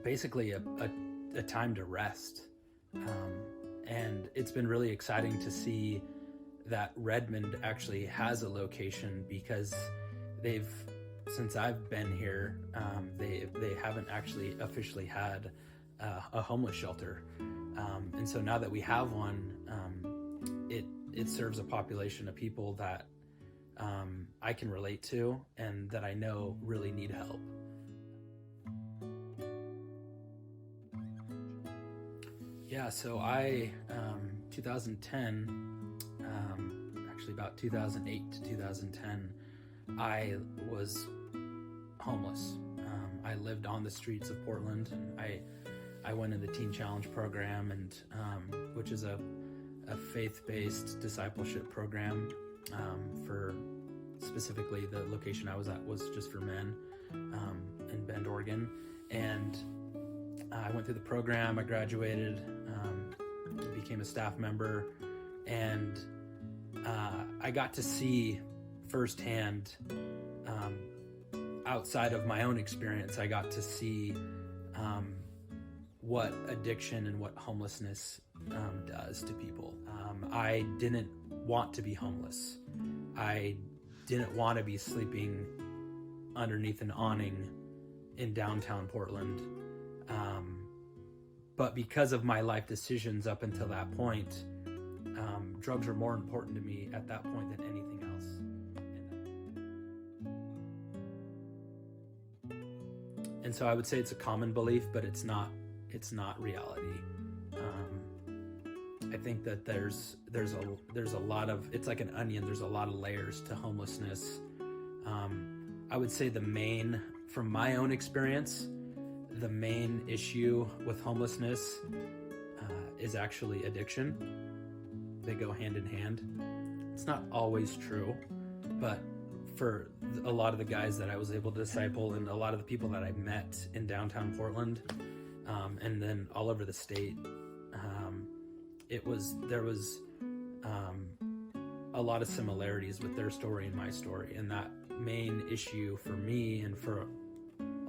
basically a time to rest. And it's been really exciting to see that Redmond actually has a location, because since I've been here, they haven't actually officially had a homeless shelter. And so now that we have one, it serves a population of people that I can relate to and that I know really need help. Yeah, so 2010, actually about 2008 to 2010, I was homeless. I lived on the streets of Portland, and I went in the Teen Challenge program, and which is a faith-based discipleship program for specifically the location I was at was just for men in Bend, Oregon. And I went through the program, I graduated, became a staff member, and I got to see firsthand, outside of my own experience, I got to see what addiction and what homelessness does to people. I didn't want to be homeless. I didn't want to be sleeping underneath an awning in downtown Portland. But because of my life decisions up until that point, drugs were more important to me at that point than anything else. And so I would say it's a common belief, but it's not reality. I think that there's a lot of, it's like an onion, there's a lot of layers to homelessness. I would say from my own experience, the main issue with homelessness is actually addiction. They go hand in hand. It's not always true, but for a lot of the guys that I was able to disciple and a lot of the people that I met in downtown Portland, and then all over the state, there was a lot of similarities with their story and my story. And that main issue for me and for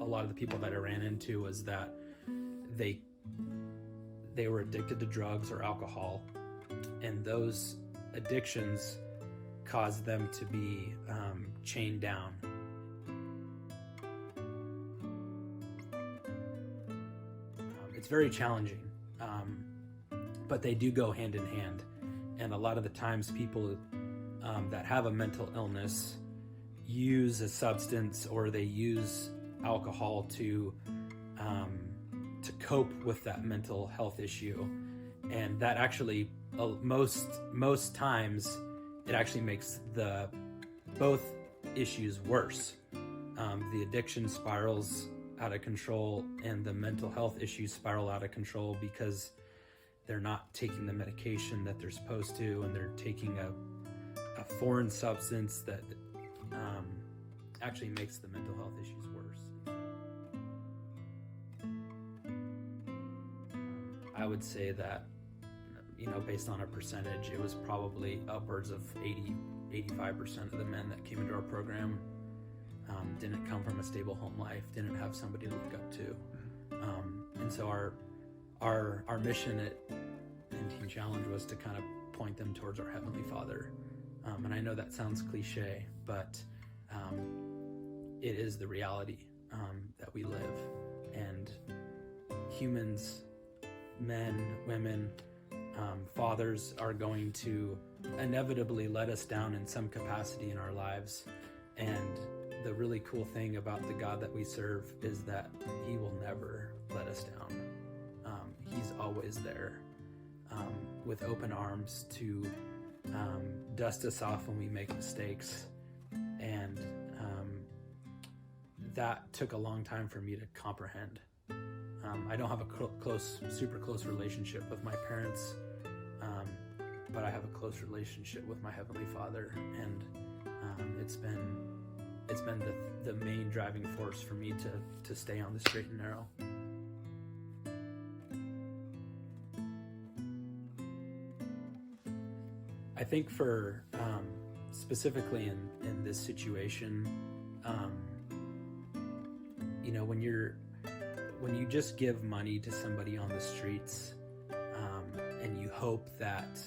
a lot of the people that I ran into was that they were addicted to drugs or alcohol, and those addictions caused them to be chained down. It's very challenging, but they do go hand in hand. And a lot of the times people that have a mental illness use a substance, or they use alcohol to cope with that mental health issue. And that actually, most times, it actually makes both issues worse. The addiction spirals out of control, and the mental health issues spiral out of control because they're not taking the medication that they're supposed to, and they're taking a foreign substance that actually makes the mental health issues worse. I would say that, based on a percentage, it was probably upwards of 85% of the men that came into our program didn't come from a stable home life, didn't have somebody to look up to. And so our mission in Teen Challenge was to kind of point them towards our Heavenly Father. And I know that sounds cliche, but it is the reality that we live. And humans, men, women, fathers are going to inevitably let us down in some capacity in our lives. And the really cool thing about the God that we serve is that He will never let us down. He's always there with open arms to dust us off when we make mistakes. And that took a long time for me to comprehend. I don't have a super close relationship with my parents, but I have a close relationship with my Heavenly Father, and it's been the main driving force for me to stay on the straight and narrow. I think for specifically in this when you just give money to somebody on the streets, and you hope that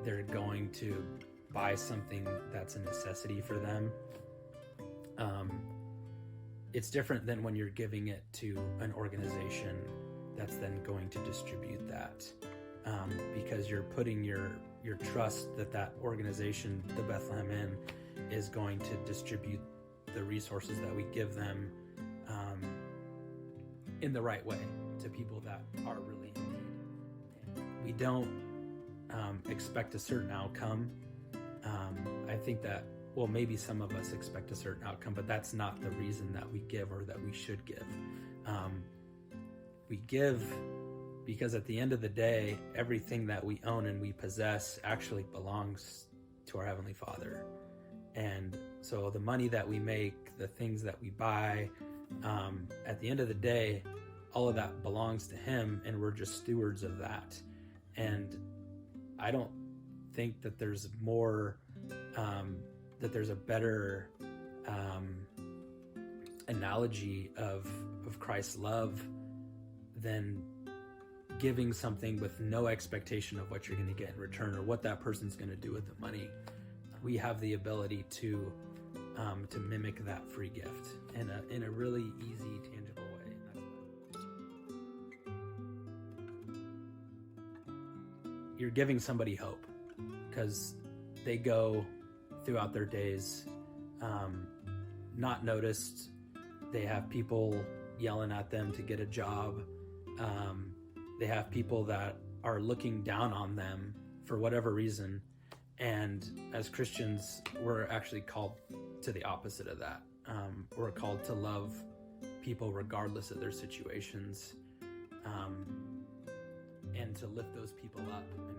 they're going to buy something that's a necessity for them, it's different than when you're giving it to an organization that's then going to distribute that, because you're putting your trust that organization, the Bethlehem Inn, is going to distribute the resources that we give them in the right way to people that are really in need. We don't expect a certain outcome. I think that, well, maybe some of us expect a certain outcome, but that's not the reason that we give or that we should give. We give because at the end of the day, everything that we own and we possess actually belongs to our Heavenly Father. And so the money that we make, the things that we buy, at the end of the day, all of that belongs to Him, and we're just stewards of that. And I don't think that there's more, that there's a better analogy of Christ's love than giving something with no expectation of what you're going to get in return or what that person's going to do with the money. We have the ability to mimic that free gift in a really easy, tangible way. You're giving somebody hope because they go throughout their days not noticed. They have people yelling at them to get a job. They have people that are looking down on them for whatever reason. And as Christians, we're actually called to the opposite of that. We're called to love people regardless of their situations, and to lift those people up and